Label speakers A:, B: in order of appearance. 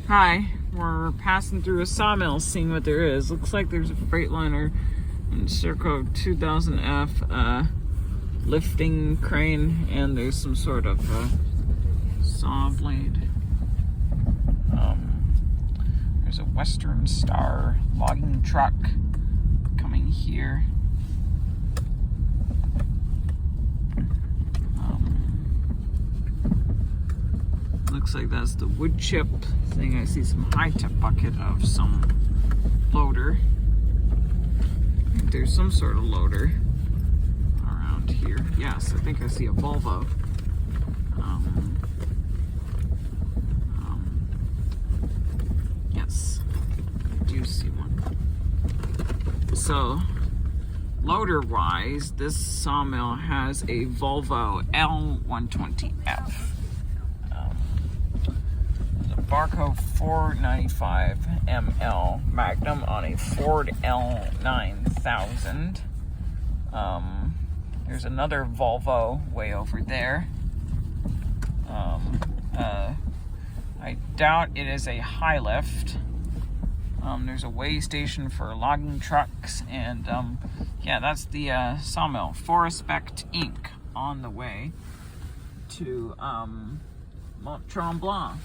A: Hi, we're passing through a sawmill, seeing what there is. Looks like there's a Freightliner and Serco 2000F lifting crane, and there's some sort of saw blade. There's a Western Star logging truck coming here. Looks like that's the wood chip thing. I see some high-tech bucket of some loader. I think there's some sort of loader around here. Yes, I think I see a Volvo. Yes, I do see one. So, loader-wise, this sawmill has a Volvo L120F. Barco 495 ML Magnum on a Ford L9000. There's another Volvo way over there. I doubt it is a high lift. There's a weigh station for logging trucks, and yeah, that's the sawmill, Forespect Inc. on the way to Mont Tremblant.